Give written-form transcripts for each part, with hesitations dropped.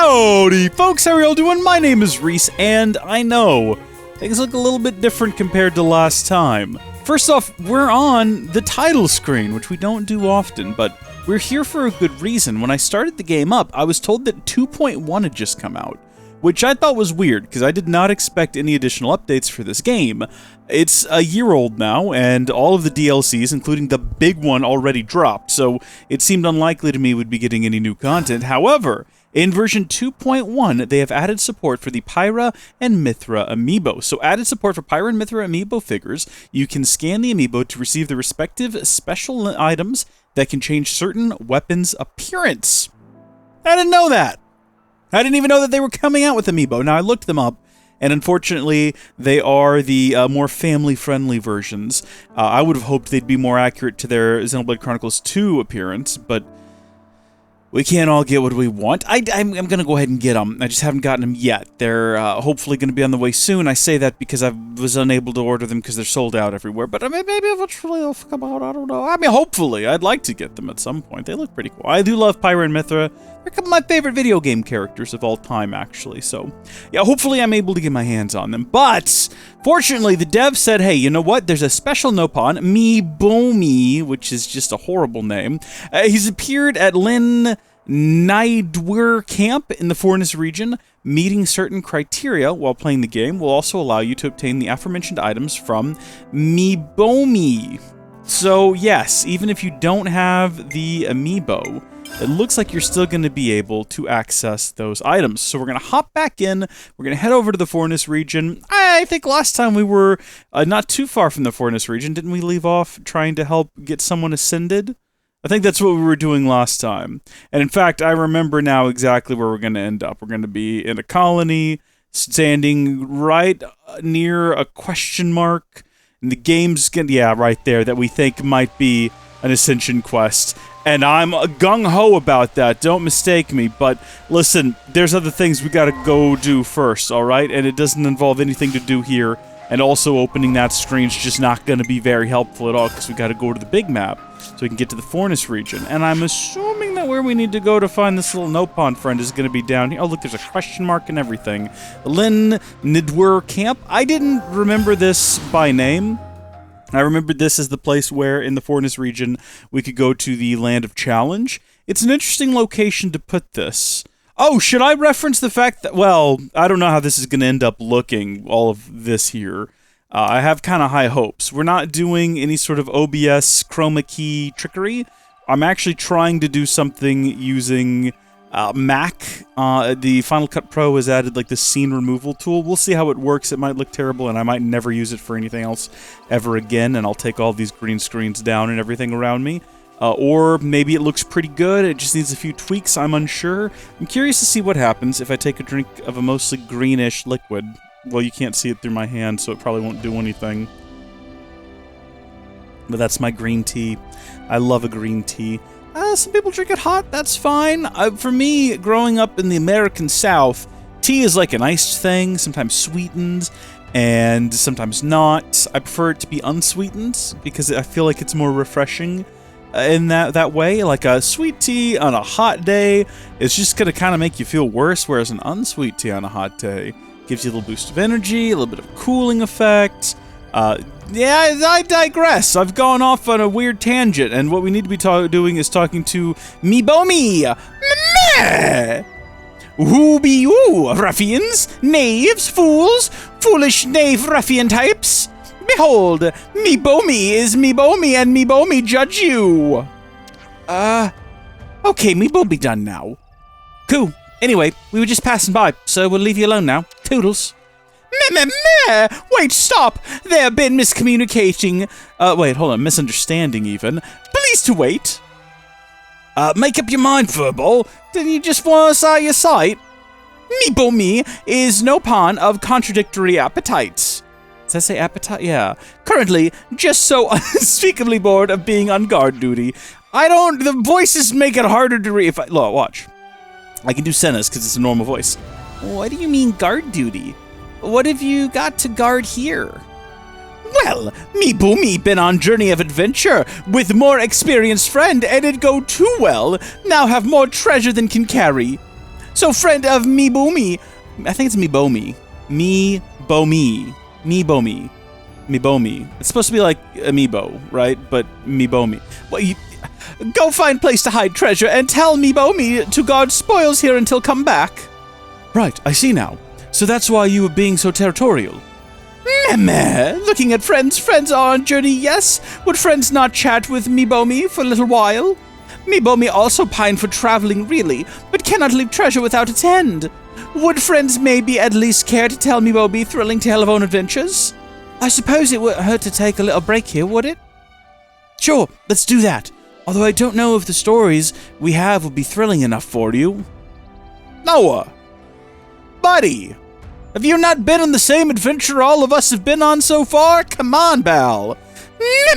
Howdy folks, how are y'all doing? My name is Reese, and I know things look a little bit different compared to last time. First off, we're on the title screen, which we don't do often, but we're here for a good reason. When I started the game up, I was told that 2.1 had just come out, which I thought was weird, because I did not expect any additional updates for this game. It's a year old now, and all of the DLCs, including the big one, already dropped, so it seemed unlikely to me we'd be getting any new content. However, in version 2.1, they have added support for the Pyra and Mithra amiibo. So added support for Pyra and Mithra amiibo figures. You can scan the amiibo to receive the respective special items that can change certain weapons' appearance. I didn't know that. I didn't even know that they were coming out with amiibo. Now, I looked them up, and unfortunately, they are the more family-friendly versions. I would have hoped they'd be more accurate to their Xenoblade Chronicles 2 appearance, but we can't all get what we want. I'm going to go ahead and get them. I just haven't gotten them yet. They're hopefully going to be on the way soon. I say that because I was unable to order them because they're sold out everywhere. But I mean, maybe eventually they'll come out. I don't know. I mean, hopefully. I'd like to get them at some point. They look pretty cool. I do love Pyra and Mithra. They're a couple of my favorite video game characters of all time, actually. So, yeah, hopefully I'm able to get my hands on them. But, fortunately, the dev said, hey, you know what? There's a special Nopon, Miibomii, which is just a horrible name. He's appeared at Lin Naidwir Camp in the Forest region. Meeting certain criteria while playing the game will also allow you to obtain the aforementioned items from Miibomii. So, yes, even if you don't have the amiibo, it looks like you're still going to be able to access those items. So we're going to hop back in. We're going to head over to the Forest region. I think last time we were not too far from the Forest region. Didn't we leave off trying to help get someone ascended? I think that's what we were doing last time. And in fact, I remember now exactly where we're going to end up. We're going to be in a colony, standing right near a question mark. And the game's going to, yeah, right there, that we think might be an ascension quest. And I'm gung-ho about that, don't mistake me, but listen, there's other things we gotta go do first, alright? And it doesn't involve anything to do here, and also opening that screen's just not gonna be very helpful at all, because we gotta go to the big map, so we can get to the Forest region. And I'm assuming that where we need to go to find this little Nopon friend is gonna be down here. Oh, look, there's a question mark and everything. Lin Naidwir Camp. I didn't remember this by name. I remembered this as the place where, in the Forest region, we could go to the Land of Challenge. It's an interesting location to put this. Oh, should I reference the fact that, well, I don't know how this is going to end up looking, all of this here. I have kind of high hopes. We're not doing any sort of OBS chroma key trickery. I'm actually trying to do something using Mac. The Final Cut Pro has added like this scene removal tool. We'll see how it works. It might look terrible, and I might never use it for anything else ever again, and I'll take all these green screens down and everything around me. Or maybe it looks pretty good, it just needs a few tweaks, I'm unsure. I'm curious to see what happens if I take a drink of a mostly greenish liquid. Well, you can't see it through my hand, so it probably won't do anything. But that's my green tea. I love a green tea. Some people drink it hot, that's fine. For me, growing up in the American South, tea is like an iced thing, sometimes sweetened, and sometimes not. I prefer it to be unsweetened, because I feel like it's more refreshing in that way. Like a sweet tea on a hot day is just going to kind of make you feel worse, whereas an unsweet tea on a hot day gives you a little boost of energy, a little bit of cooling effect. Yeah, I digress. I've gone off on a weird tangent, and what we need to be doing is talking to Miibomii. Meh! Who be you, ruffians, knaves, fools, foolish knave ruffian types? Behold, Miibomii is Miibomii, and Miibomii judge you. Okay, Miibomii done now. Cool. Anyway, we were just passing by, so we'll leave you alone now. Toodles. Meh. Wait, stop! They've been miscommunicating. Wait, hold on, misunderstanding even. Please to wait. Make up your mind, Furball. Didn't you just want us out of your sight? Miibomii is Nopon of contradictory appetites. Does that say appetite? Yeah. Currently, just so unspeakably bored of being on guard duty. The voices make it harder to read. Look, watch. I can do Senna's because it's a normal voice. What do you mean guard duty? What have you got to guard here? Well, Miibomii been on journey of adventure with more experienced friend, and it go too well. Now have more treasure than can carry. So, friend of Miibomii, I think it's Miibomii. Miibomii. It's supposed to be like amiibo, right? But Miibomii. Well, go find place to hide treasure and tell Miibomii to guard spoils here until come back. Right, I see now. So that's why you were being so territorial. Meh. Looking at friends are on journey, yes? Would friends not chat with Miibomii for a little while? Miibomii also pine for traveling, really, but cannot leave treasure without its end. Would friends maybe at least care to tell Miibomii thrilling tale of own adventures? I suppose it wouldn't hurt to take a little break here, would it? Sure, let's do that. Although I don't know if the stories we have will be thrilling enough for you. Noah! Buddy! Have you not been on the same adventure all of us have been on so far? Come on, Bal.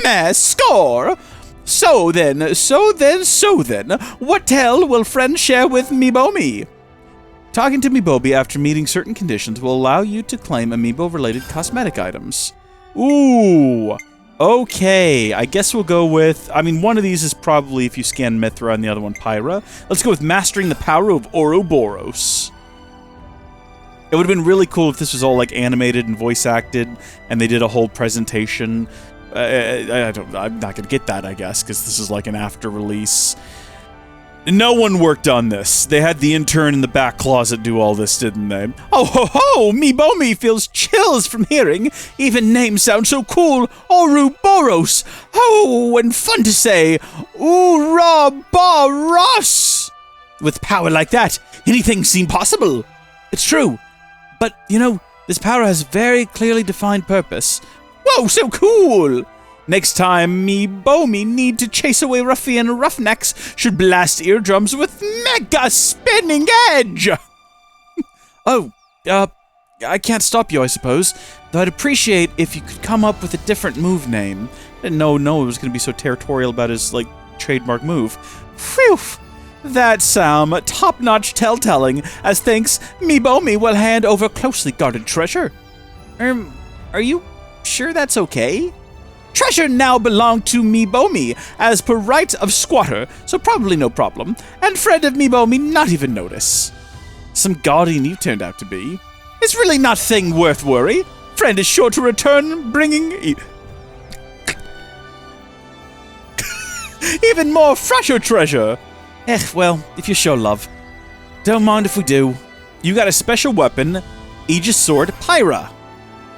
Meh, score! So then, what tale will friends share with Miibomii? Talking to Miibomii after meeting certain conditions will allow you to claim amiibo-related cosmetic items. Ooh, okay. I guess we'll go with, one of these is probably if you scan Mithra and the other one Pyra. Let's go with mastering the power of Ouroboros. It would have been really cool if this was all like animated and voice acted, and they did a whole presentation. I'm not gonna get that, I guess, because this is like an after release. No one worked on this. They had the intern in the back closet do all this, didn't they? Oh ho ho! Miibomii feels chills from hearing. Even names sound so cool. Ouroboros. Oh, and fun to say. Ouroboros. With power like that, anything seems possible. It's true. But, this power has very clearly defined purpose. Whoa, so cool! Next time Miibomii need to chase away ruffian roughnecks, should blast eardrums with mega spinning edge! I can't stop you, I suppose. Though I'd appreciate if you could come up with a different move name. I didn't know Noah was going to be so territorial about his, trademark move. Phew! That's some top-notch tell-telling. As thanks, Miibomii will hand over closely guarded treasure. Are you sure that's okay? Treasure now belong to Miibomii, as per right of squatter, so probably no problem. And friend of Miibomii not even notice. Some guardian you turned out to be. It's really not thing worth worry. Friend is sure to return, bringing even more fresher treasure. Well, if you show love. Don't mind if we do. You got a special weapon, Aegis Sword Pyra.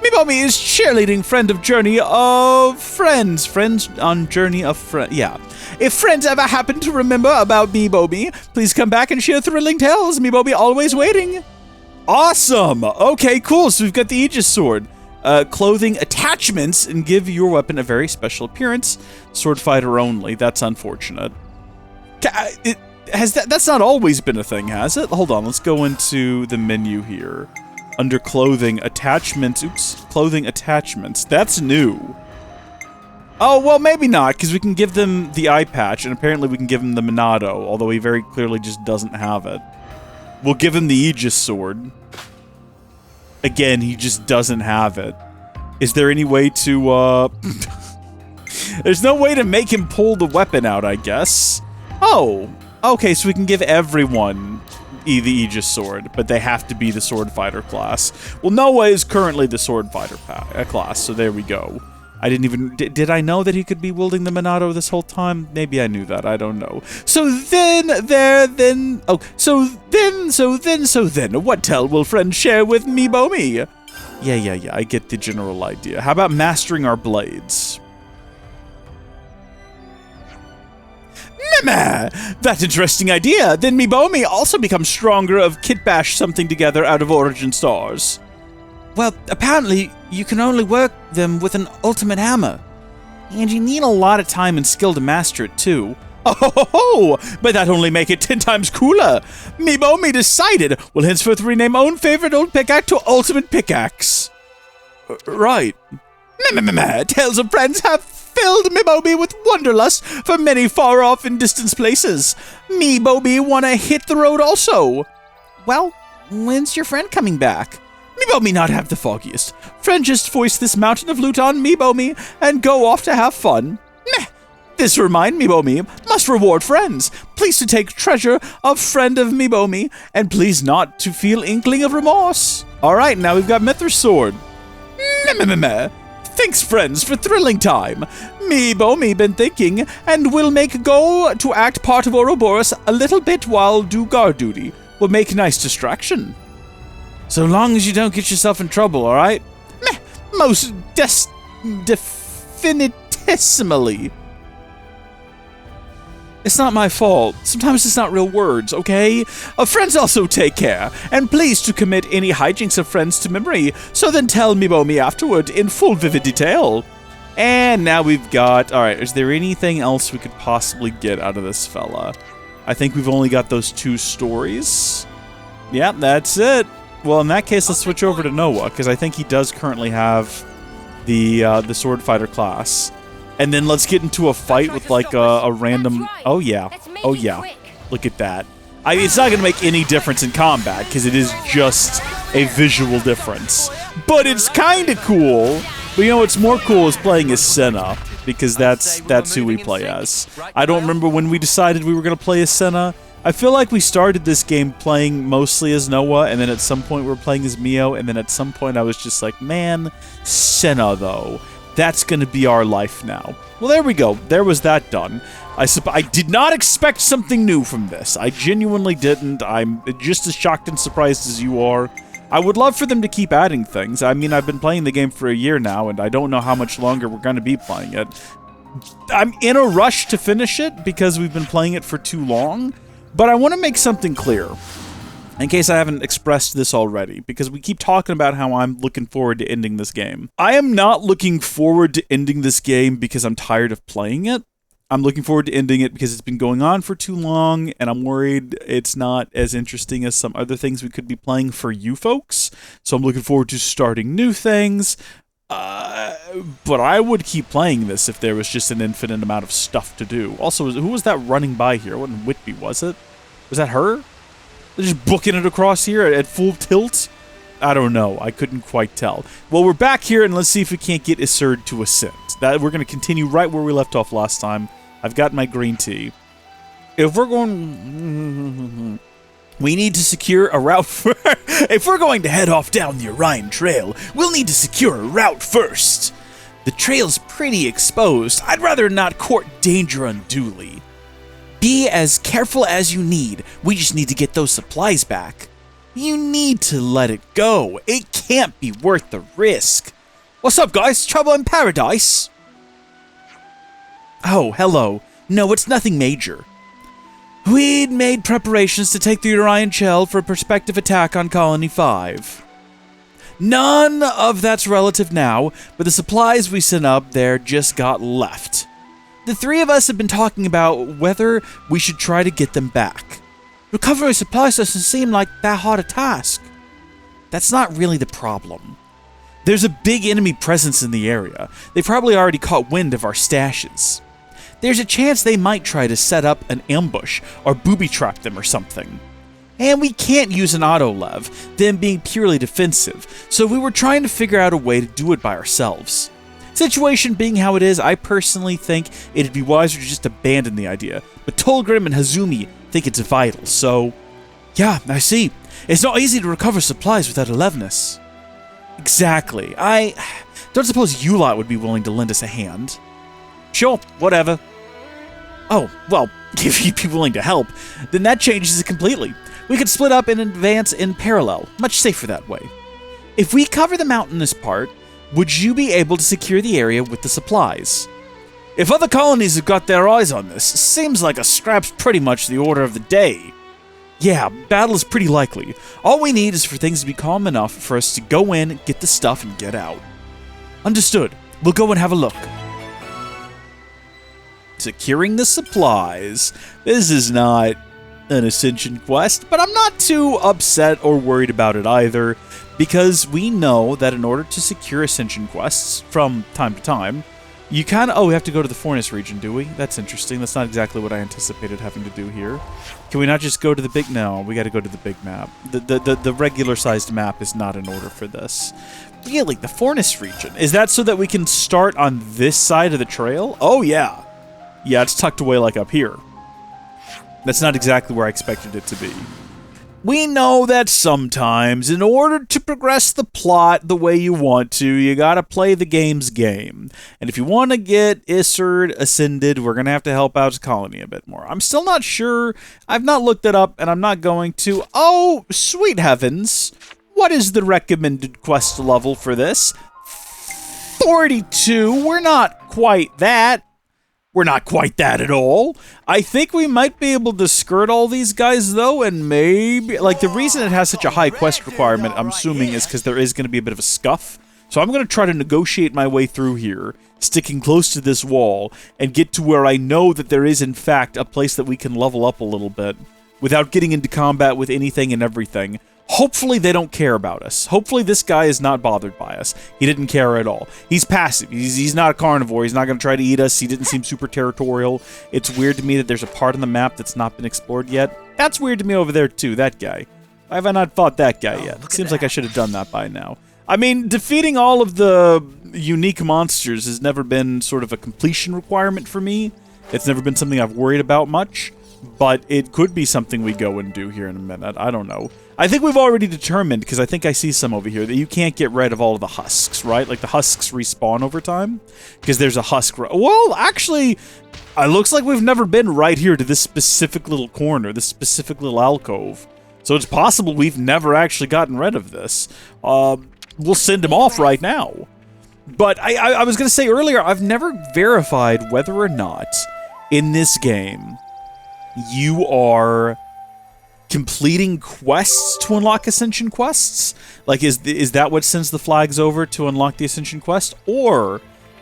Miibomii is cheerleading friend of journey of friends. Friends on journey of friends. Yeah. If friends ever happen to remember about Miibomii, please come back and share thrilling tales. Miibomii always waiting. Awesome. Okay, cool. So we've got the Aegis Sword. Clothing attachments and give your weapon a very special appearance. Sword fighter only. That's unfortunate. That's not always been a thing, has it? Hold on, let's go into the menu here. Under clothing attachments. Oops, clothing attachments. That's new. Oh, well, maybe not, because we can give them the eye patch, and apparently we can give him the Monado, although he very clearly just doesn't have it. We'll give him the Aegis Sword. Again, he just doesn't have it. Is there any way to, There's no way to make him pull the weapon out, I guess. Oh, okay, so we can give everyone the Aegis Sword, but they have to be the Sword Fighter class. Well, Noah is currently the Sword Fighter class, so there we go. I didn't even... Did I know that he could be wielding the Monado this whole time? Maybe I knew that, I don't know. So then, what tell will friends share with Miibomii? Yeah, I get the general idea. How about mastering our blades? That interesting idea. Then Miibomii also becomes stronger of kit bash something together out of Origin Stars. Well, apparently you can only work them with an ultimate hammer. And you need a lot of time and skill to master it too. Oh, but that only make it 10 times cooler. Miibomii decided will henceforth rename own favorite old pickaxe to Ultimate Pickaxe. Right. Tales of friends have filled Miibomii with wanderlust for many far off and distant places. Miibomii wanna hit the road also. Well, when's your friend coming back? Miibomii not have the foggiest. Friend just foist this mountain of loot on Miibomii and go off to have fun. This remind Miibomii must reward friends. Please to take treasure of friend of Miibomii, and please not to feel inkling of remorse. Alright, now we've got Mithra's sword. Meh. Thanks, friends, for thrilling time. Miibomii been thinking, and will make go to act part of Ouroboros a little bit while do guard duty. Will make nice distraction. So long as you don't get yourself in trouble, alright? Meh, most definitesimally. It's not my fault. Sometimes it's not real words, okay? Friends also take care, and please to commit any hijinks of friends to memory, so then tell Miibomii afterward in full vivid detail. And now we've got... Alright, is there anything else we could possibly get out of this fella? I think we've only got those 2 stories. Yep, that's it. Well, in that case, let's switch over to Noah, because I think he does currently have the sword fighter class. And then let's get into a fight with like a random... Oh yeah. Oh yeah. Look at that. It's not going to make any difference in combat because it is just a visual difference. But it's kind of cool. But you know what's more cool is playing as Senna, because that's who we play as. I don't remember when we decided we were going to play as Senna. I feel like we started this game playing mostly as Noah, and then at some point we were playing as Mio, and then at some point I was just like, man, Senna though. That's going to be our life now. Well, there we go. There was that done. I did not expect something new from this. I genuinely didn't. I'm just as shocked and surprised as you are. I would love for them to keep adding things. I mean, I've been playing the game for a year now, and I don't know how much longer we're going to be playing it. I'm in a rush to finish it because we've been playing it for too long, but I want to make something clear. In case I haven't expressed this already, because we keep talking about how I'm looking forward to ending this game. I am not looking forward to ending this game because I'm tired of playing it. I'm looking forward to ending it because it's been going on for too long, and I'm worried it's not as interesting as some other things we could be playing for you folks. So I'm looking forward to starting new things. But I would keep playing this if there was just an infinite amount of stuff to do. Also, who was that running by here? It wasn't Whitby, was it? Was that her? They're just booking it across here at full tilt? I don't know. I couldn't quite tell. Well, we're back here, and let's see if we can't get Iserd to ascend. We're going to continue right where we left off last time. I've got my green tea. If we're going... We need to secure a route if we're going to head off down the Orion Trail, we'll need to secure a route first. The trail's pretty exposed. I'd rather not court danger unduly. Be as careful as you need. We just need to get those supplies back. You need to let it go. It can't be worth the risk. What's up, guys? Trouble in paradise? Oh, hello. No, it's nothing major. We'd made preparations to take the Orion Shell for a prospective attack on Colony 5. None of that's relative now, but the supplies we sent up there just got left. The 3 of us have been talking about whether we should try to get them back. Recovering supplies doesn't seem like that hard a task. That's not really the problem. There's a big enemy presence in the area. They probably already caught wind of our stashes. There's a chance they might try to set up an ambush or booby-trap them or something. And we can't use an auto-lev, them being purely defensive, so we were trying to figure out a way to do it by ourselves. Situation being how it is, I personally think it'd be wiser to just abandon the idea, but Tolgrim and Hazumi think it's vital, so... Yeah, I see. It's not easy to recover supplies without alevness. Exactly. I don't suppose you lot would be willing to lend us a hand. Sure, whatever. Oh, well, if you'd be willing to help, then that changes it completely. We could split up and advance in parallel, much safer that way. If we cover the mountainous part, would you be able to secure the area with the supplies? If other colonies have got their eyes on this, seems like a scrap's pretty much the order of the day. Yeah, battle is pretty likely. All we need is for things to be calm enough for us to go in, get the stuff, and get out. Understood. We'll go and have a look. Securing the supplies. This is not an Ascension quest, but I'm not too upset or worried about it either, because we know that in order to secure Ascension quests from time to time, you kind of... Oh, we have to go to the Fornus region, do we? That's interesting. That's not exactly what I anticipated having to do here. Can we not just go to the big... No, we got to go to the big map. The regular-sized map is not in order for this. Really, the Fornus region. Is that so that we can start on this side of the trail? Oh, yeah. Yeah, it's tucked away like up here. That's not exactly where I expected it to be. We know that sometimes, in order to progress the plot the way you want to, you gotta play the game's game. And if you want to get Isard ascended, we're gonna have to help out Colony a bit more. I'm still not sure. I've not looked it up, and I'm not going to. Oh, sweet heavens. What is the recommended quest level for this? 42. We're not quite that. We're not quite that at all. I think we might be able to skirt all these guys, though, and maybe... Like, the reason it has such a high quest requirement, I'm assuming, is because there is going to be a bit of a scuff. So I'm going to try to negotiate my way through here, sticking close to this wall, and get to where I know that there is, in fact, a place that we can level up a little bit, without getting into combat with anything and everything. Hopefully they don't care about us. Hopefully this guy is not bothered by us. He didn't care at all. He's passive. He's not a carnivore. He's not going to try to eat us. He didn't seem super territorial. It's weird to me that there's a part on the map that's not been explored yet. That's weird to me over there too, that guy. Why have I not fought that guy yet? It seems like I should have done that by now. I mean, defeating all of the unique monsters has never been sort of a completion requirement for me. It's never been something I've worried about much. But it could be something we go and do here in a minute. I don't know. I think we've already determined, because I think I see some over here, that you can't get rid of all of the husks, right? Like, the husks respawn over time, because there's a husk... Well, actually, it looks like we've never been right here to this specific little corner, this specific little alcove. So it's possible we've never actually gotten rid of this. We'll send him off right now. But I was going to say earlier, I've never verified whether or not, in this game... you are completing quests to unlock Ascension quests? Like, is that what sends the flags over to unlock the Ascension quest? Or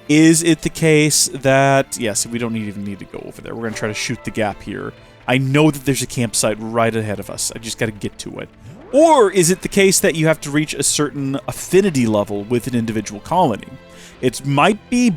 is it the case that... Yes, we don't even need to go over there. We're going to try to shoot the gap here. I know that there's a campsite right ahead of us. I just got to get to it. Or is it the case that you have to reach a certain affinity level with an individual colony? It might be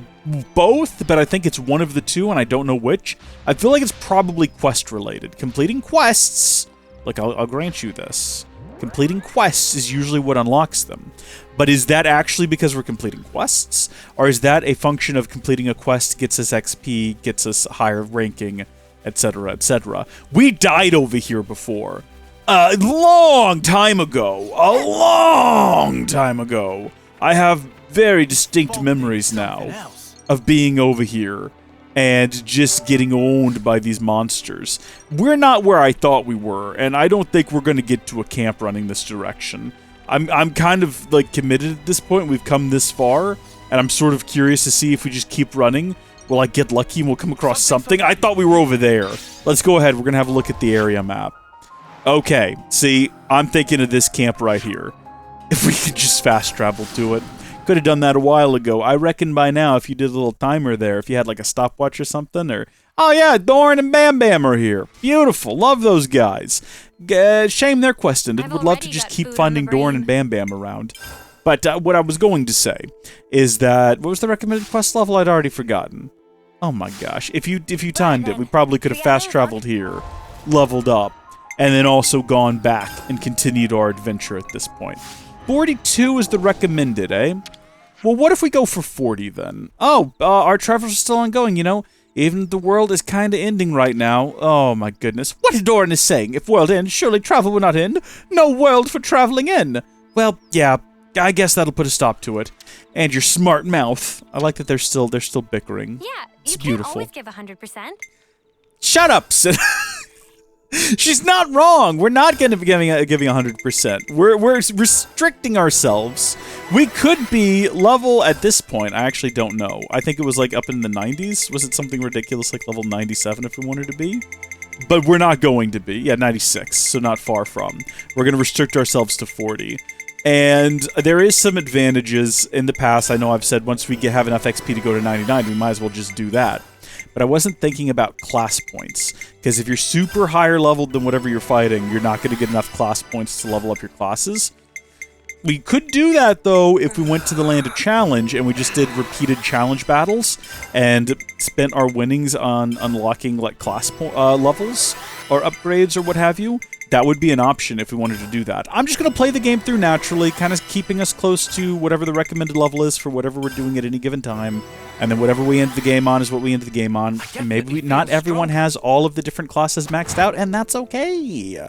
both, but I think it's one of the two, and I don't know which. I feel like it's probably quest-related. Completing quests... Like, I'll grant you this. Completing quests is usually what unlocks them. But is that actually because we're completing quests? Or is that a function of completing a quest gets us XP, gets us higher ranking, etc., etc.? We died over here before. A long time ago. A long time ago. I have very distinct memories now of being over here and just getting owned by these monsters. We're not where I thought we were, and I don't think we're going to get to a camp running this direction. I'm kind of, like, committed at this point. We've come this far, and I'm sort of curious to see if we just keep running. Will I get lucky and we'll come across something? I thought we were over there. Let's go ahead. We're going to have a look at the area map. Okay, see, I'm thinking of this camp right here. If we could just fast travel to it. Could have done that a while ago. I reckon by now, if you did a little timer there, if you had like a stopwatch or something, or... Oh yeah, Doran and Bam Bam are here. Beautiful. Love those guys. Shame they're quest ended. Would love to just keep finding Doran and Bam Bam around. But what I was going to say is that... What was the recommended quest level? I'd already forgotten. Oh my gosh. If you timed it, we probably could have fast traveled here, leveled up, and then also gone back and continued our adventure at this point. 42 is the recommended, eh? Well, what if we go for 40 then? Oh, our travels are still ongoing, you know? Even if the world is kinda ending right now. Oh my goodness. What Doran is saying? If world ends, surely travel will not end. No world for traveling in. Well, yeah, I guess that'll put a stop to it. And your smart mouth. I like that they're still bickering. Yeah, it's you beautiful. Can't always give 100%. Shut up, Sid. She's not wrong. We're not going to be giving 100%. We're restricting ourselves. We could be level at this point. I actually don't know. I think it was like up in the 90s. Was it something ridiculous like level 97 if we wanted to be? But we're not going to be. Yeah, 96, so not far from. We're going to restrict ourselves to 40. And there is some advantages in the past. I know I've said once we have enough XP to go to 99, we might as well just do that. But I wasn't thinking about class points, because if you're super higher leveled than whatever you're fighting, you're not going to get enough class points to level up your classes. We could do that, though, if we went to the Land of Challenge and we just did repeated challenge battles and spent our winnings on unlocking, like, class levels or upgrades or what have you. that would be an option if we wanted to do that. I'm just going to play the game through naturally, kind of keeping us close to whatever the recommended level is for whatever we're doing at any given time. And then whatever we end the game on is what we end the game on. And maybe not everyone has all of the different classes maxed out, and that's okay.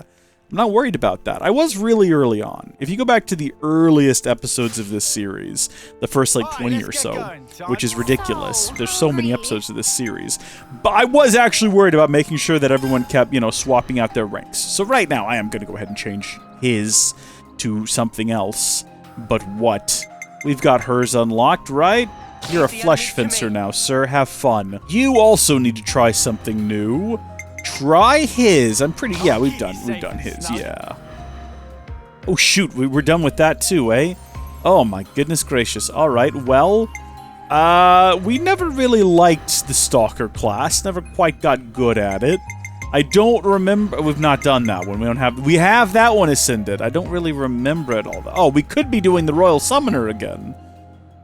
I'm not worried about that. I was really early on. If you go back to the earliest episodes of this series, the first like 20 or so, which is ridiculous. There's so many episodes of this series. But I was actually worried about making sure that everyone kept, you know, swapping out their ranks. So right now, I am going to go ahead and change his to something else. But what? We've got hers unlocked, right? You're a flesh fencer now, sir. Have fun. You also need to try something new. Try his. I'm pretty... Yeah, we've done his, yeah. Oh, shoot. We're done with that, too, eh? Oh, my goodness gracious. All right, well... we never really liked the Stalker class. Never quite got good at it. I don't remember... We've not done that one. We have that one ascended. I don't really remember it all. Oh, we could be doing the Royal Summoner again.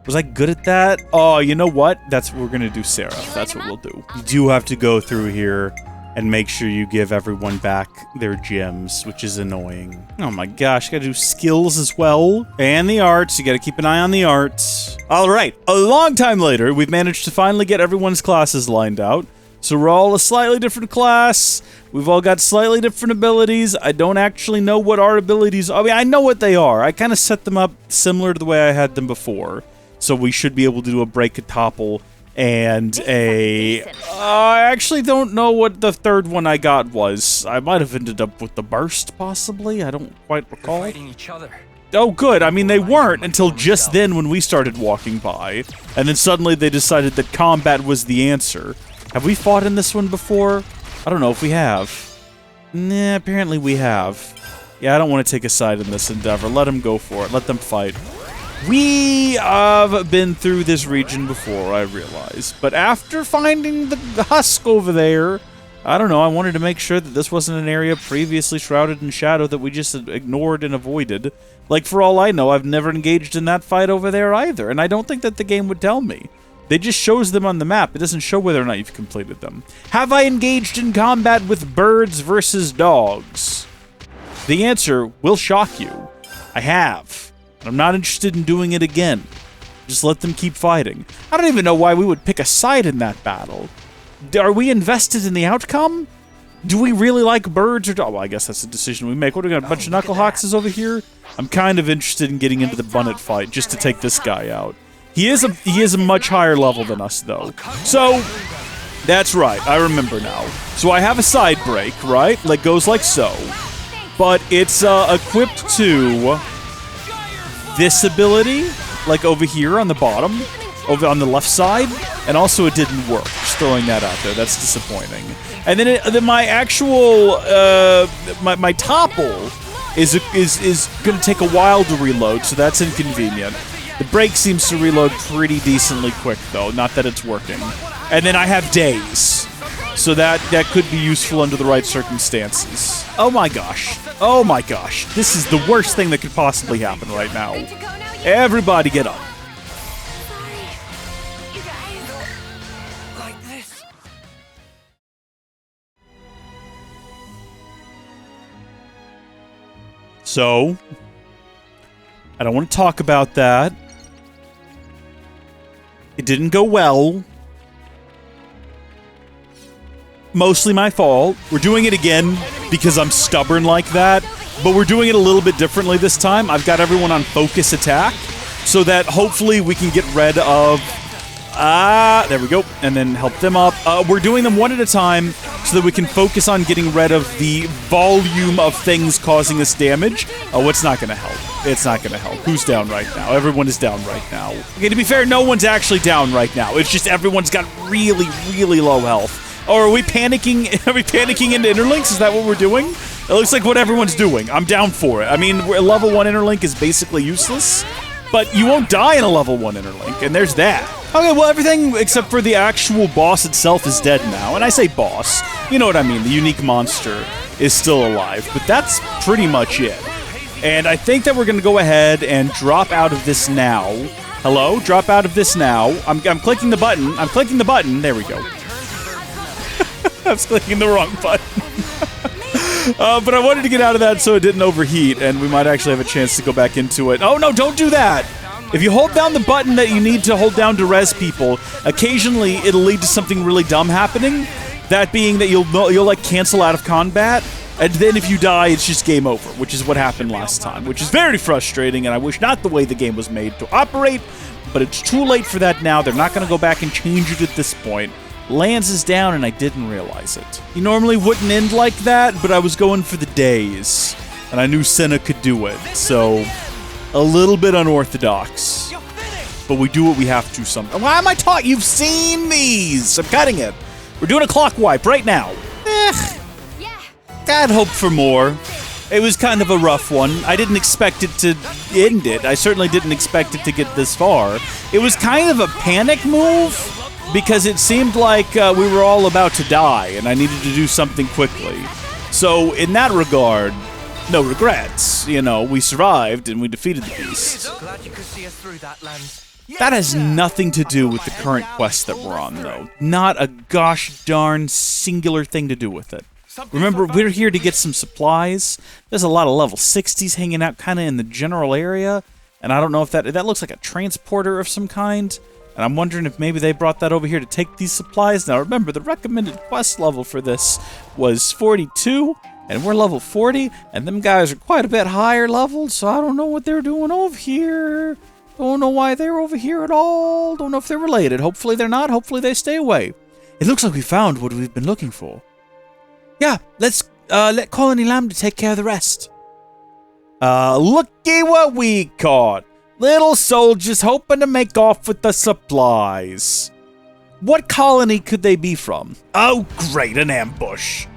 Was I good at that? Oh, you know what? We're gonna do Seraph. That's what we'll do. You do have to go through here and make sure you give everyone back their gems, which is annoying. Oh my gosh, gotta do skills as well. And the arts, you gotta keep an eye on the arts. All right, a long time later, we've managed to finally get everyone's classes lined out. So we're all a slightly different class. We've all got slightly different abilities. I don't actually know what our abilities are. I mean, I know what they are. I kind of set them up similar to the way I had them before. So we should be able to do a break, a topple, and a... I actually don't know what the third one I got was. I might have ended up with the burst, possibly. I don't quite recall. They're fighting each other. Oh, good. I mean, they weren't until just then when we started walking by. And then suddenly they decided that combat was the answer. Have we fought in this one before? I don't know if we have. Nah, apparently we have. Yeah, I don't want to take a side in this endeavor. Let them go for it. Let them fight. We have been through this region before, I realize. But after finding the husk over there, I don't know, I wanted to make sure that this wasn't an area previously shrouded in shadow that we just ignored and avoided. Like, for all I know, I've never engaged in that fight over there either, and I don't think that the game would tell me. It just shows them on the map. It doesn't show whether or not you've completed them. Have I engaged in combat with birds versus dogs? The answer will shock you. I have. I'm not interested in doing it again. Just let them keep fighting. I don't even know why we would pick a side in that battle. Are we invested in the outcome? Do we really like birds or... Oh, well, I guess that's a decision we make. What, do we got a bunch of knucklehoxes over here? I'm kind of interested in getting into the bunnet fight just to take this guy out. He is a much higher level than us, though. So, that's right. I remember now. So I have a side break, right? That goes like so. But it's equipped to... this ability, like over here on the bottom, over on the left side, and also it didn't work. Just throwing that out there. That's disappointing. And then my actual my topple is going to take a while to reload, so that's inconvenient. The break seems to reload pretty decently quick, though. Not that it's working. And then I have days, so that could be useful under the right circumstances. Oh my gosh. Oh my gosh. This is the worst thing that could possibly happen right now. Everybody get up. So, I don't want to talk about that. It didn't go well. Mostly my fault. We're doing it again because I'm stubborn like that, but we're doing it a little bit differently this time. I've got everyone on focus attack so that hopefully we can get rid of... there we go. And then help them up. We're doing them one at a time so that we can focus on getting rid of the volume of things causing us damage. Oh, it's not going to help. It's not going to help. Who's down right now? Everyone is down right now. Okay, to be fair, no one's actually down right now. It's just everyone's got really, really low health. Or are we panicking? Are we panicking into interlinks? Is that what we're doing? It looks like what everyone's doing. I'm down for it. I mean, a level 1 interlink is basically useless, but you won't die in a level 1 interlink, and there's that. Okay, well, everything except for the actual boss itself is dead now. And I say boss, you know what I mean, the unique monster is still alive. But that's pretty much it. And I think that we're going to go ahead and drop out of this now. Hello? Drop out of this now. I'm clicking the button. I'm clicking the button. There we go. I was clicking the wrong button. But I wanted to get out of that so it didn't overheat, and we might actually have a chance to go back into it. Oh, no, don't do that! If you hold down the button that you need to hold down to res people, occasionally it'll lead to something really dumb happening. That being that you'll like cancel out of combat, and then if you die, it's just game over, which is what happened last time, which is very frustrating, and I wish not the way the game was made to operate, but it's too late for that now. They're not going to go back and change it at this point. Lands is down, and I didn't realize it. You normally wouldn't end like that, but I was going for the days, and I knew Senna could do it, so a little bit unorthodox. But we do what we have to sometimes. Why am I talking? You've seen these! I'm cutting it. We're doing a clock wipe right now. I'd hoped for more. It was kind of a rough one. I didn't expect it to end it. I certainly didn't expect it to get this far. It was kind of a panic move, because it seemed like we were all about to die, and I needed to do something quickly. So, in that regard, no regrets. You know, we survived, and we defeated the beast. Glad you could see us through that, Land. That has nothing to do with the current quest that we're on, though. Not a gosh darn singular thing to do with it. Remember, we're here to get some supplies. There's a lot of level 60s hanging out kind of in the general area, and I don't know if that looks like a transporter of some kind, and I'm wondering if maybe they brought that over here to take these supplies. Now, remember, the recommended quest level for this was 42, and we're level 40, and them guys are quite a bit higher leveled, so I don't know what they're doing over here. Don't know why they're over here at all. Don't know if they're related. Hopefully they're not. Hopefully they stay away. It looks like we found what we've been looking for. Yeah, let's let Colony Lambda take care of the rest. Looky what we caught. Little soldiers hoping to make off with the supplies. What colony could they be from? Oh, great, an ambush.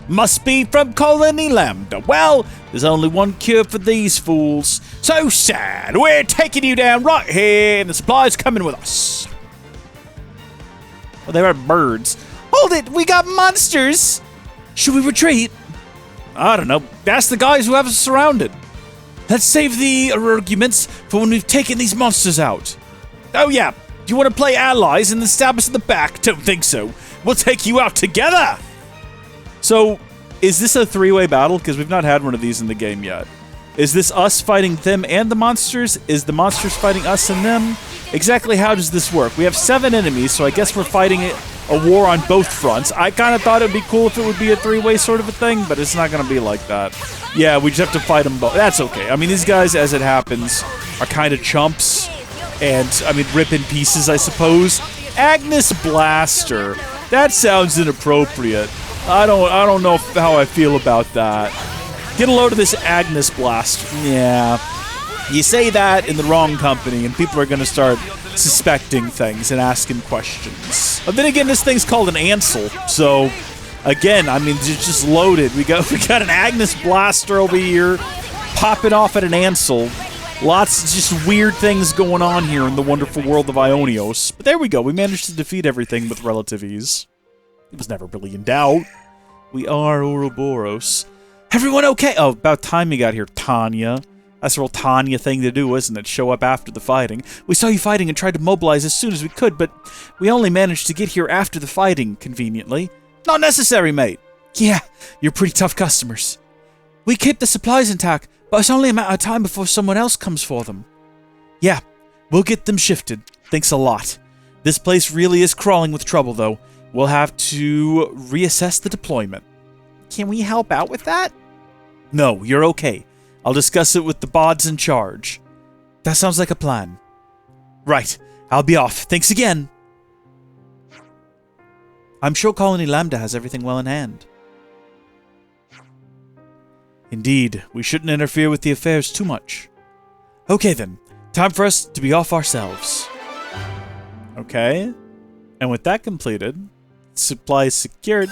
Must be from Colony Lambda. Well, there's only one cure for these fools. So sad. We're taking you down right here, and the supplies coming with us. Well, they were birds. Hold it, we got monsters. Should we retreat? I don't know. Ask the guys who have us surrounded. Let's save the arguments for when we've taken these monsters out. Oh yeah, do you want to play allies and then stab us in the back? Don't think so. We'll take you out together. So, is this a three-way battle? Because we've not had one of these in the game yet. Is this us fighting them and the monsters? Is the monsters fighting us and them? Exactly how does this work? We have 7 enemies, so I guess we're fighting a war on both fronts. I kind of thought it would be cool if it would be a three-way sort of a thing, but it's not going to be like that. Yeah, we just have to fight them both. That's okay. I mean, these guys, as it happens, are kind of chumps. And, I mean, rip in pieces, I suppose. Agnes Blaster. That sounds inappropriate. I don't know how I feel about that. Get a load of this Agnes Blast. Yeah. You say that in the wrong company, and people are going to start suspecting things and asking questions. But then again, this thing's called an Ansel, so again, I mean, it's just loaded. We got an Agnes Blaster over here, popping off at an Ansel. Lots of just weird things going on here in the wonderful world of Ionios. But there we go. We managed to defeat everything with relative ease. It was never really in doubt. We are Ouroboros. Everyone okay? Oh, about time you got here, Tanya. That's a real Tanya thing to do, isn't it? Show up after the fighting. We saw you fighting and tried to mobilize as soon as we could, but we only managed to get here after the fighting, conveniently. Not necessary, mate. Yeah, you're pretty tough customers. We keep the supplies intact, but it's only a matter of time before someone else comes for them. Yeah, we'll get them shifted. Thanks a lot. This place really is crawling with trouble, though. We'll have to reassess the deployment. Can we help out with that? No, you're okay. I'll discuss it with the bods in charge. That sounds like a plan. Right, I'll be off. Thanks again. I'm sure Colony Lambda has everything well in hand. Indeed, we shouldn't interfere with the affairs too much. Okay then, time for us to be off ourselves. Okay, and with that completed, supplies secured.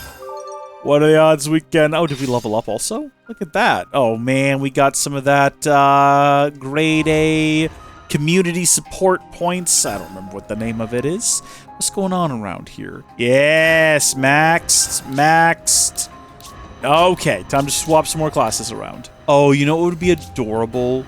What are the odds we can... Oh, did we level up also? Look at that. Oh, man, we got some of that grade A community support points. I don't remember what the name of it is. What's going on around here? Yes, maxed. Okay, time to swap some more classes around. Oh, you know what would be adorable?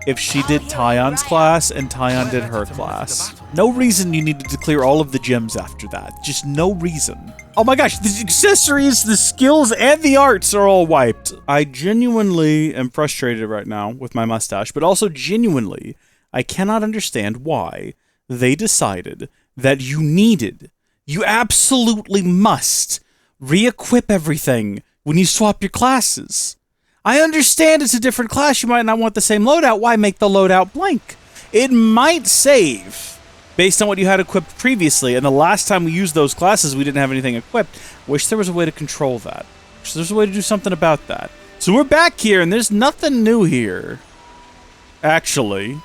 if she did Tyon's class and Tyon did her class. No reason you needed to clear all of the gems after that. Just no reason. Oh my gosh, the accessories, the skills, and the arts are all wiped. I genuinely am frustrated right now with my mustache, but also genuinely, I cannot understand why they decided that you absolutely must re-equip everything when you swap your classes. I understand it's a different class, you might not want the same loadout, why make the loadout blank? It might save, based on what you had equipped previously, and the last time we used those classes we didn't have anything equipped. Wish there was a way to control that. Wish there was a way to do something about that. So we're back here, and there's nothing new here. Actually.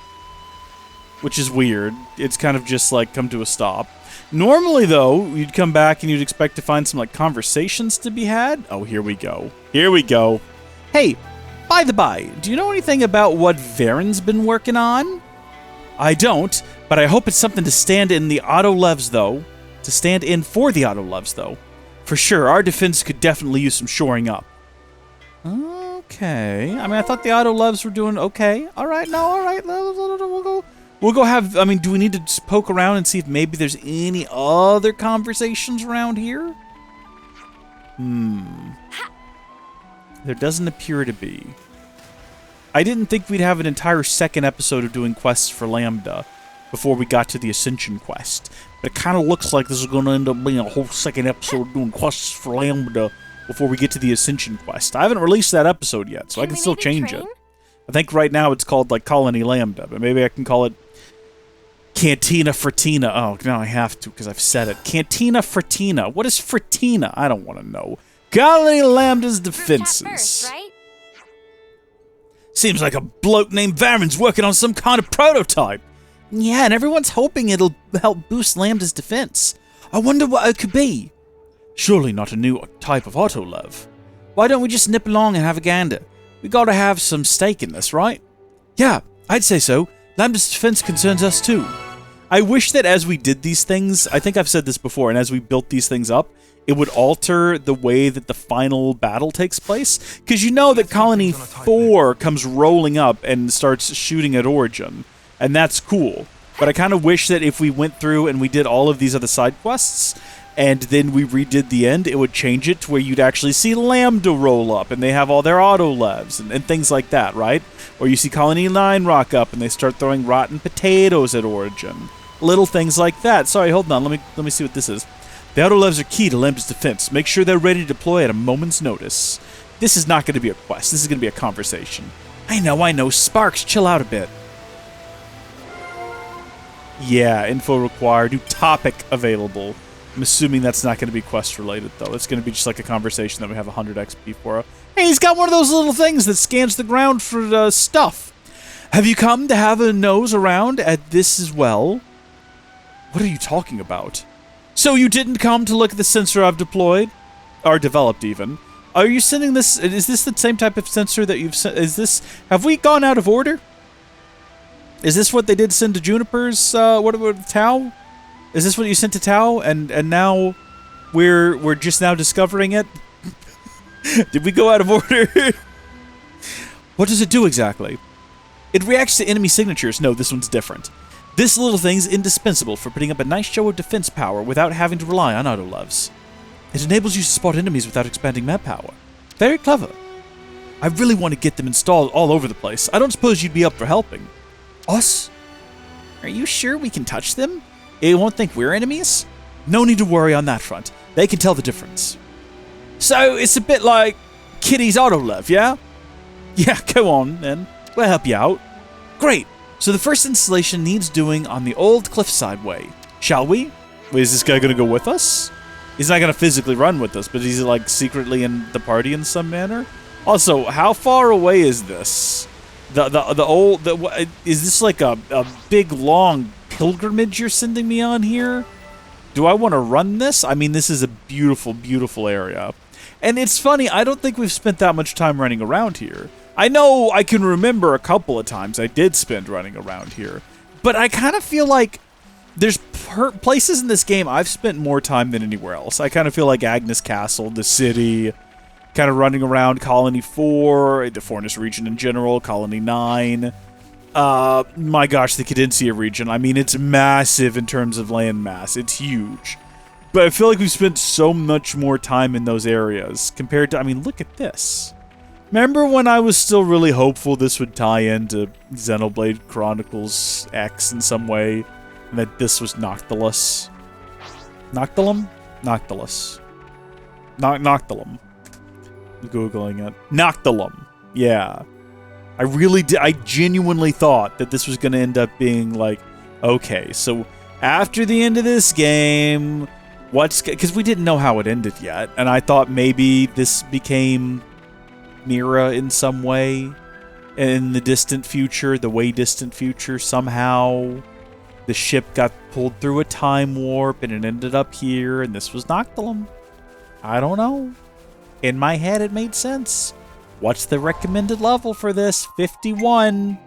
Which is weird. It's kind of just like come to a stop. Normally, though, you'd come back and you'd expect to find some like conversations to be had. Oh, here we go. Here we go. Hey, by the by, do you know anything about what Varen's been working on? I don't, but I hope it's something to stand in the auto-levs, though. To stand in for the auto-levs, though. For sure, our defense could definitely use some shoring up. Okay. I mean, I thought the auto-levs were doing okay. All right, no, all right. We'll go have... I mean, do we need to poke around and see if maybe there's any other conversations around here? There doesn't appear to be. I didn't think we'd have an entire second episode of doing quests for Lambda before we got to the Ascension quest. But it kind of looks like this is going to end up being a whole second episode doing quests for Lambda before we get to the Ascension quest. I haven't released that episode yet, so I can still change it. I think right now it's called, like, Colony Lambda, but maybe I can call it Cantina Fratina. Oh, now I have to because I've said it. Cantina Fratina. What is Fratina? I don't want to know. Colony Lambda's defenses. First, right? Seems like a bloke named Varen's working on some kind of prototype. Yeah, and everyone's hoping it'll help boost Lambda's defense. I wonder what it could be. Surely not a new type of auto-lev. Why don't we just nip along and have a gander? We gotta have some stake in this, right? Yeah, I'd say so. Lambda's defense concerns us too. I wish that as we did these things, I think I've said this before, and as we built these things up, it would alter the way that the final battle takes place. Because you know that Colony 4 comes rolling up and starts shooting at Origin. And that's cool. But I kind of wish that if we went through and we did all of these other side quests, and then we redid the end, it would change it to where you'd actually see Lambda roll up, and they have all their auto-levs, and things like that, right? Or you see Colony 9 rock up, and they start throwing rotten potatoes at Origin. Little things like that. Sorry, hold on, let me see what this is. The auto-levs are key to Lambda's defense. Make sure they're ready to deploy at a moment's notice. This is not going to be a quest. This is going to be a conversation. I know. Sparks, chill out a bit. Yeah, info required. New topic available. I'm assuming that's not going to be quest-related, though. It's going to be just like a conversation that we have 100 XP for. Hey, he's got one of those little things that scans the ground for stuff. Have you come to have a nose around at this as well? What are you talking about? So you didn't come to look at the sensor I've deployed? Or developed, even. Are you sending this... Is this the same type of sensor that you've sent... Is this... Have we gone out of order? Is this what they did send to Juniper's... what about Tau? Is this what you sent to Tau? And now... We're just now discovering it? Did we go out of order? What does it do exactly? It reacts to enemy signatures. No, this one's different. This little thing's indispensable for putting up a nice show of defense power without having to rely on auto-levs. It enables you to spot enemies without expanding map power. Very clever. I really want to get them installed all over the place. I don't suppose you'd be up for helping. Us? Are you sure we can touch them? They won't think we're enemies? No need to worry on that front. They can tell the difference. So, it's a bit like Kitty's auto-lev, yeah? Yeah, go on, then. We'll help you out. Great. So the first installation needs doing on the old cliffside way. Shall we? Wait, is this guy gonna go with us? He's not gonna physically run with us, but he's like secretly in the party in some manner. Also, how far away is this? Is this like a big long pilgrimage you're sending me on here? Do I want to run this? I mean, this is a beautiful, beautiful area. And it's funny, I don't think we've spent that much time running around here. I know I can remember a couple of times I did spend running around here, but I kind of feel like there's places in this game I've spent more time than anywhere else. I kind of feel like Agnes Castle, the city, kind of running around Colony 4, the Fornus region in general, Colony 9. My gosh, the Cadencia region. I mean, it's massive in terms of land mass. It's huge. But I feel like we've spent so much more time in those areas compared to, I mean, look at this. Remember when I was still really hopeful this would tie into Xenoblade Chronicles X in some way, and that this was Noctilus? Noctilum? Noctilus. Noctilum. I'm Googling it. Noctilum. Yeah. I really did. I genuinely thought that this was going to end up being like, okay, so after the end of this game, because we didn't know how it ended yet, and I thought maybe this became Mira in some way in the distant future, the way distant future. Somehow the ship got pulled through a time warp and it ended up here, and this was Noctilum. I don't know. In my head, it made sense. What's the recommended level for this? 51.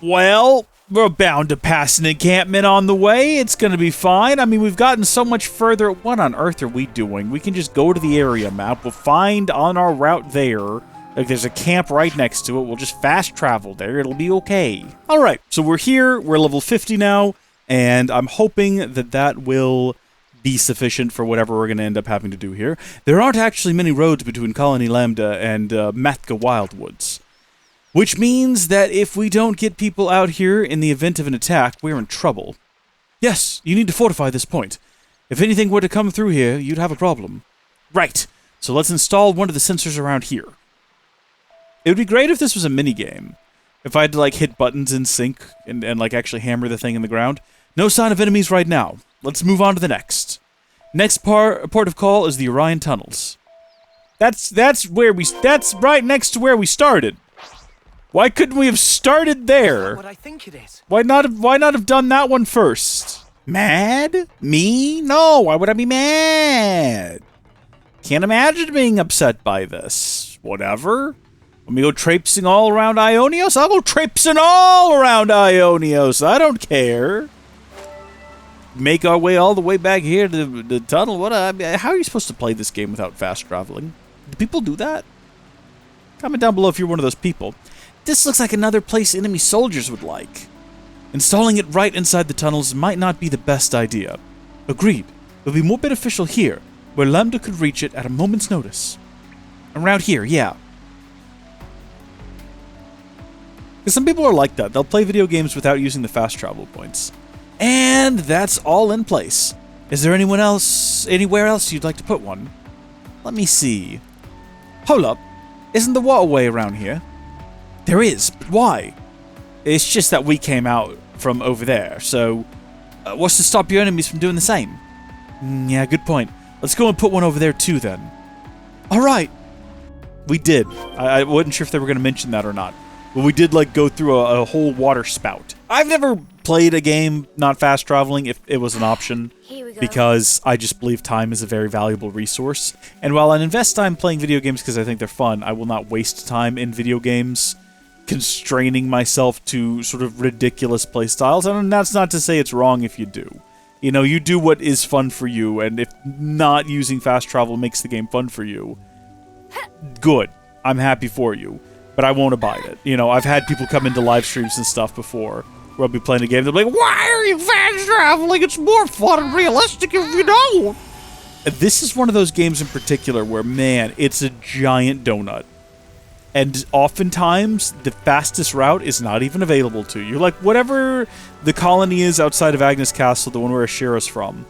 Well, we're bound to pass an encampment on the way. It's going to be fine. I mean, we've gotten so much further. What on earth are we doing? We can just go to the area map. We'll find on our route there, like there's a camp right next to it. We'll just fast travel there. It'll be okay. All right, so we're here. We're level 50 now, and I'm hoping that that will be sufficient for whatever we're going to end up having to do here. There aren't actually many roads between Colony Lambda and Mathka Wildwoods, which means that if we don't get people out here in the event of an attack, we're in trouble. Yes, you need to fortify this point. If anything were to come through here, you'd have a problem. Right, so let's install one of the sensors around here. It would be great if this was a mini-game. If I had to, like, hit buttons in sync and like, actually hammer the thing in the ground. No sign of enemies right now. Let's move on to the next. Next port of call is the Orion Tunnels. That's right next to where we started. Why couldn't we have started there? What I think it is. Why not have done that one first? Mad? Me? No, why would I be mad? Can't imagine being upset by this. Whatever. Let me go traipsing all around Ionios? I'll go traipsing all around Ionios. I don't care. Make our way all the way back here to the tunnel. How are you supposed to play this game without fast traveling? Do people do that? Comment down below if you're one of those people. This looks like another place enemy soldiers would like. Installing it right inside the tunnels might not be the best idea. Agreed. It would be more beneficial here, where Lambda could reach it at a moment's notice. Around here, yeah. Because some people are like that. They'll play video games without using the fast travel points. And that's all in place. Is there anywhere else you'd like to put one? Let me see. Hold up. Isn't the waterway around here? There is, but why? It's just that we came out from over there, so what's to stop your enemies from doing the same? Yeah, good point. Let's go and put one over there too, then. All right. We did. I wasn't sure if they were going to mention that or not, but we did, like, go through a whole water spout. I've never played a game not fast traveling if it was an option, because I just believe time is a very valuable resource. And while I invest time playing video games because I think they're fun, I will not waste time in video games constraining myself to sort of ridiculous playstyles. And that's not to say it's wrong if you do. You know, you do what is fun for you, and if not using fast travel makes the game fun for you, good. I'm happy for you. But I won't abide it. You know, I've had people come into live streams and stuff before where I'll be playing a game, they'll be like, why are you fast traveling? It's more fun and realistic if you don't. This is one of those games in particular where, man, it's a giant donut. And oftentimes, the fastest route is not even available to you. Like, whatever the colony is outside of Agnes Castle, the one where Ashira's from,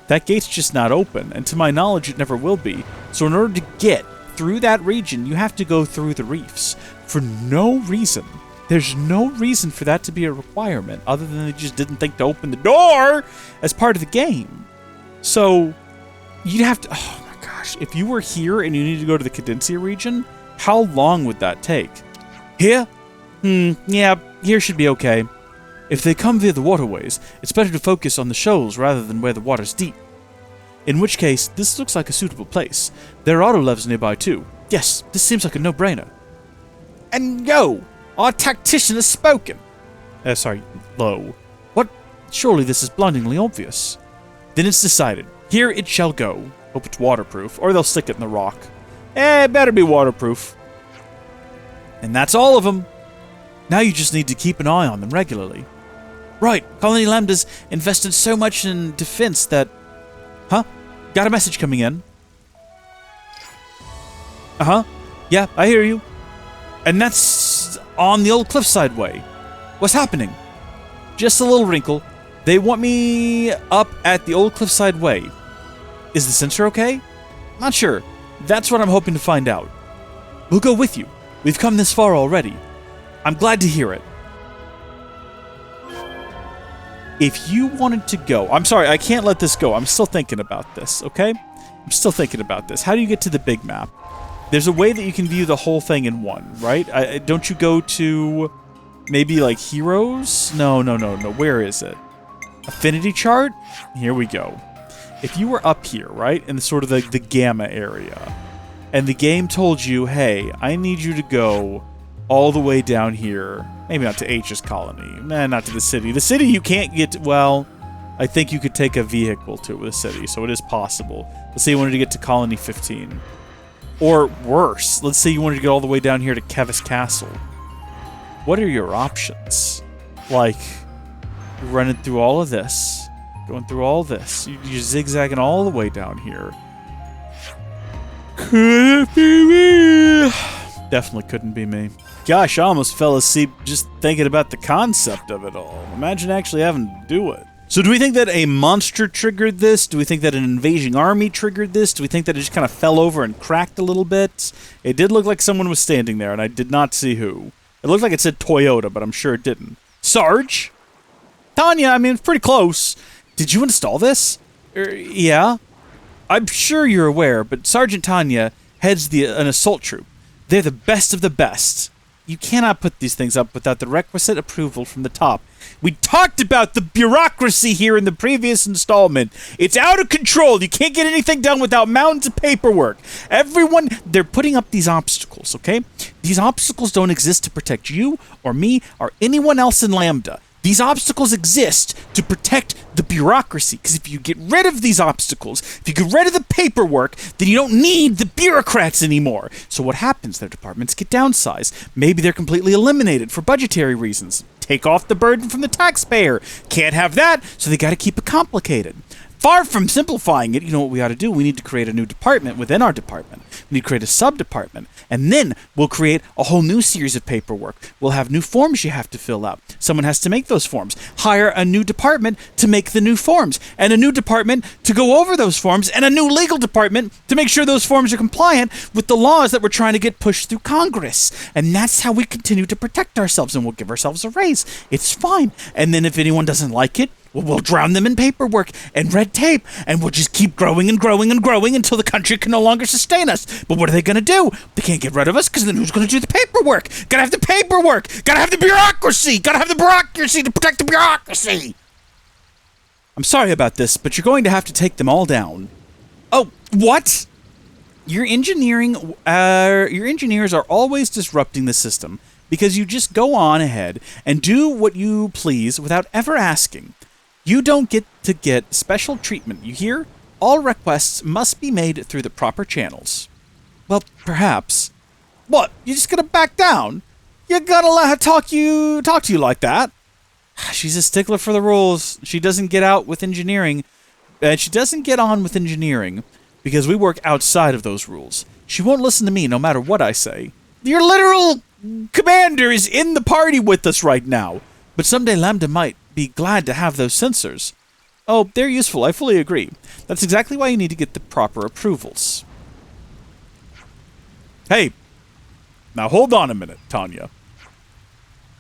that gate's just not open. And to my knowledge, it never will be. So in order to get through that region, you have to go through the reefs. For no reason. There's no reason for that to be a requirement, other than they just didn't think to open the door as part of the game. So, you'd have to... Oh my gosh. If you were here and you needed to go to the Cadencia region, how long would that take? Here? Yeah, here should be okay. If they come via the waterways, it's better to focus on the shoals rather than where the water's deep. In which case, this looks like a suitable place. There are autolevs nearby too. Yes, this seems like a no-brainer. And yo! Our tactician has spoken! Low. What? Surely this is blindingly obvious. Then it's decided. Here it shall go. Hope it's waterproof, or they'll stick it in the rock. It better be waterproof. And that's all of them. Now you just need to keep an eye on them regularly. Right, Colony Lambda's invested so much in defense that... Huh? Got a message coming in. Uh-huh. Yeah, I hear you. And that's on the old Cliffside Way. What's happening? Just a little wrinkle. They want me up at the old Cliffside Way. Is the sensor okay? Not sure. That's what I'm hoping to find out. We'll go with you. We've come this far already. I'm glad to hear it. If you wanted to go... I'm sorry, I can't let this go. I'm still thinking about this, okay? I'm still thinking about this. How do you get to the big map? There's a way that you can view the whole thing in one, right? Don't you go to maybe like Heroes? No. Where is it? Affinity chart? Here we go. If you were up here, right, in the sort of the gamma area, and the game told you, hey, I need you to go all the way down here. Maybe not to H's colony. Not to the city. The city you can't get to, well, I think you could take a vehicle to the city, so it is possible. Let's say you wanted to get to Colony 15. Or worse, let's say you wanted to get all the way down here to Kevis Castle. What are your options? Like, you're running through all of this, going through all this, you're zigzagging all the way down here. Could it be me? Definitely couldn't be me. Gosh, I almost fell asleep just thinking about the concept of it all. Imagine actually having to do it. So do we think that a monster triggered this? Do we think that an invading army triggered this? Do we think that it just kind of fell over and cracked a little bit? It did look like someone was standing there, and I did not see who. It looked like it said Toyota, but I'm sure it didn't. Sarge? Tanya, I mean, it's pretty close. Did you install this? Yeah. I'm sure you're aware, but Sergeant Tanya heads an assault troop. They're the best of the best. You cannot put these things up without the requisite approval from the top. We talked about the bureaucracy here in the previous installment. It's out of control. You can't get anything done without mountains of paperwork. Everyone, they're putting up these obstacles, okay? These obstacles don't exist to protect you or me or anyone else in Lambda. These obstacles exist to protect the bureaucracy, because if you get rid of these obstacles, if you get rid of the paperwork, then you don't need the bureaucrats anymore. So what happens? Their departments get downsized. Maybe they're completely eliminated for budgetary reasons. Take off the burden from the taxpayer. Can't have that, so they got to keep it complicated. Far from simplifying it, you know what we ought to do? We need to create a new department within our department. We need to create a sub-department. And then we'll create a whole new series of paperwork. We'll have new forms you have to fill out. Someone has to make those forms. Hire a new department to make the new forms. And a new department to go over those forms. And a new legal department to make sure those forms are compliant with the laws that we're trying to get pushed through Congress. And that's how we continue to protect ourselves. And we'll give ourselves a raise. It's fine. And then if anyone doesn't like it, well, we'll drown them in paperwork and red tape, and we'll just keep growing and growing and growing until the country can no longer sustain us. But what are they going to do? They can't get rid of us, because then who's going to do the paperwork? Gotta have the paperwork! Gotta have the bureaucracy! Gotta have the bureaucracy to protect the bureaucracy! I'm sorry about this, but you're going to have to take them all down. Oh, what? Your engineers are always disrupting the system, because you just go on ahead and do what you please without ever asking. You don't get to get special treatment, you hear? All requests must be made through the proper channels. Well, perhaps. What? You just gonna back down? You're gonna let her talk to you like that? She's a stickler for the rules. She doesn't get out with engineering. She doesn't get on with engineering because we work outside of those rules. She won't listen to me no matter what I say. Your literal commander is in the party with us right now. But someday Lambda might be glad to have those sensors. Oh, they're useful, I fully agree. That's exactly why you need to get the proper approvals. Hey, now hold on a minute, Tanya.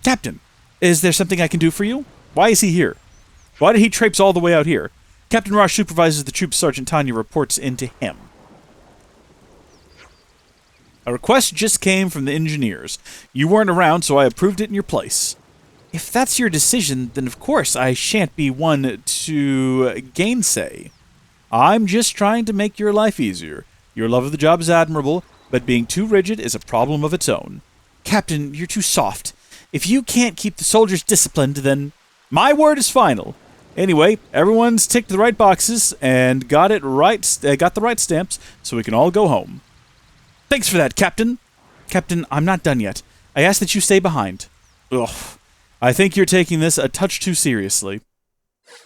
Captain, is there something I can do for you? Why is he here? Why did he traipse all the way out here? Captain Rosh supervises the troop. Sergeant Tanya reports into him. A request just came from the engineers. You weren't around, so I approved it in your place. If that's your decision, then of course I shan't be one to gainsay. I'm just trying to make your life easier. Your love of the job is admirable, but being too rigid is a problem of its own. Captain, you're too soft. If you can't keep the soldiers disciplined, then my word is final. Anyway, everyone's ticked the right boxes and got the right stamps, so we can all go home. Thanks for that, Captain. Captain, I'm not done yet. I ask that you stay behind. Ugh. I think you're taking this a touch too seriously.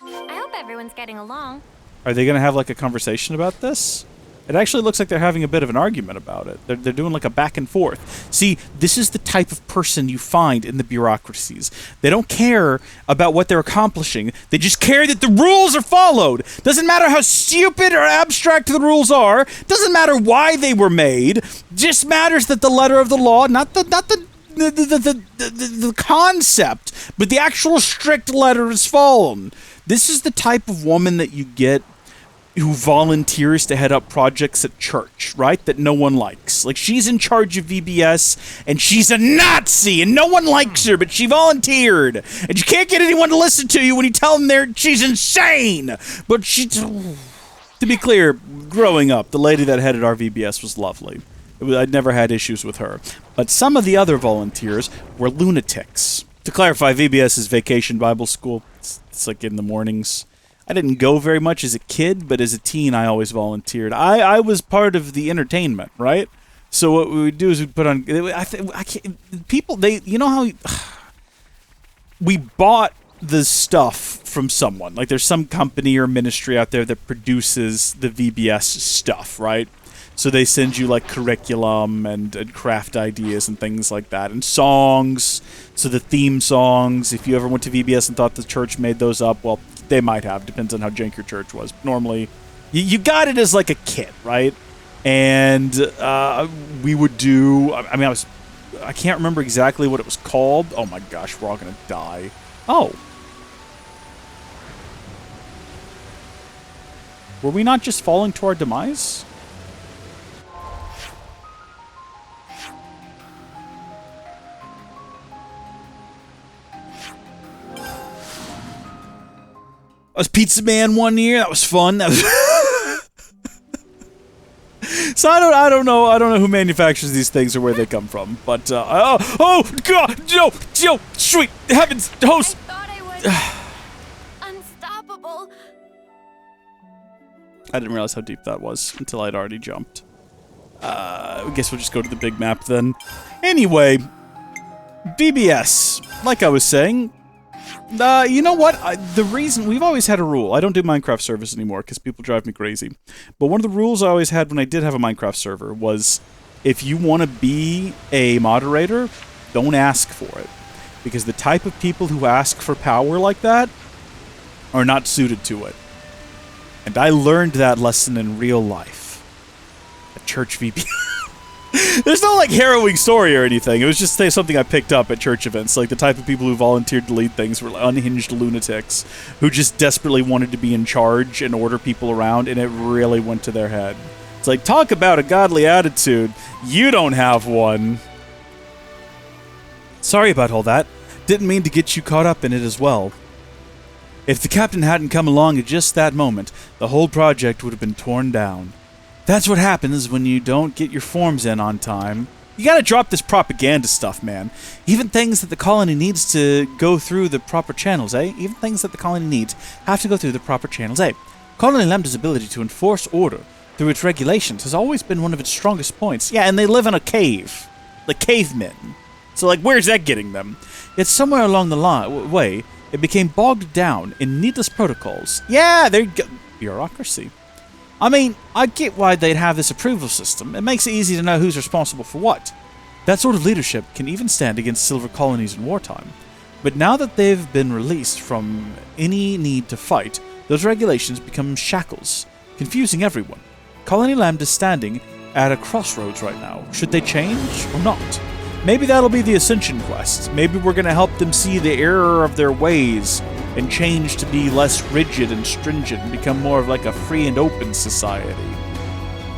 I hope everyone's getting along. Are they going to have, like, a conversation about this? It actually looks like they're having a bit of an argument about it. They're doing, like, a back and forth. See, this is the type of person you find in the bureaucracies. They don't care about what they're accomplishing. They just care that the rules are followed. Doesn't matter how stupid or abstract the rules are. Doesn't matter why they were made. Just matters that the letter of the law, not the concept, but the actual strict letter is followed. This is the type of woman that you get who volunteers to head up projects at church, right? That no one likes. Like, she's in charge of VBS, and she's a Nazi, and no one likes her, but she volunteered. And you can't get anyone to listen to you when you tell them she's insane. But she... To be clear, growing up, the lady that headed our VBS was lovely. I'd never had issues with her. But some of the other volunteers were lunatics. To clarify, VBS is Vacation Bible School. It's like in the mornings. I didn't go very much as a kid, but as a teen, I always volunteered. I was part of the entertainment, right? So what we would do is we'd put on... People, you know how... We bought the stuff from someone. Like, there's some company or ministry out there that produces the VBS stuff, right? So they send you, like, curriculum and craft ideas and things like that. And songs. So the theme songs, if you ever went to VBS and thought the church made those up, well... They might have, depends on how jank your church was. Normally, you got it as like a kit, right? And we would do. I can't remember exactly what it was called. Oh my gosh, we're all gonna die. Oh, were we not just falling to our demise? I was Pizza Man one year. That was fun. That was so I don't know who manufactures these things or where they come from. But oh god, no, sweet heavens, host. I thought I was unstoppable. I didn't realize how deep that was until I'd already jumped. I guess we'll just go to the big map then. Anyway, VBS. Like I was saying. You know what? The reason... We've always had a rule. I don't do Minecraft servers anymore because people drive me crazy. But one of the rules I always had when I did have a Minecraft server was if you want to be a moderator, don't ask for it. Because the type of people who ask for power like that are not suited to it. And I learned that lesson in real life. At church VP. There's no, like, harrowing story or anything. It was just something I picked up at church events. Like, the type of people who volunteered to lead things were unhinged lunatics who just desperately wanted to be in charge and order people around, and it really went to their head. It's like, talk about a godly attitude. You don't have one. Sorry about all that. Didn't mean to get you caught up in it as well. If the captain hadn't come along at just that moment, the whole project would have been torn down. That's what happens when you don't get your forms in on time. You gotta drop this propaganda stuff, man. Even things that the colony needs to go through the proper channels, eh? Even things that the colony needs have to go through the proper channels, eh? Colony Lambda's ability to enforce order through its regulations has always been one of its strongest points. Yeah, and they live in a cave. Like cavemen. So, like, where's that getting them? Yet somewhere along the way, it became bogged down in needless protocols. Yeah, there you go. Bureaucracy. I mean, I get why they'd have this approval system. It makes it easy to know who's responsible for what. That sort of leadership can even stand against silver colonies in wartime. But now that they've been released from any need to fight, those regulations become shackles, confusing everyone. Colony Lambda's standing at a crossroads right now. Should they change or not? Maybe that'll be the Ascension quest. Maybe we're going to help them see the error of their ways and change to be less rigid and stringent and become more of like a free and open society.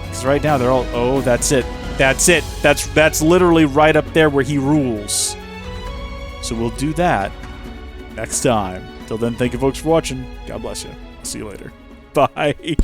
Because right now they're all, oh, that's it. That's it. That's literally right up there where he rules. So we'll do that next time. Till then, thank you folks for watching. God bless you. See you later. Bye.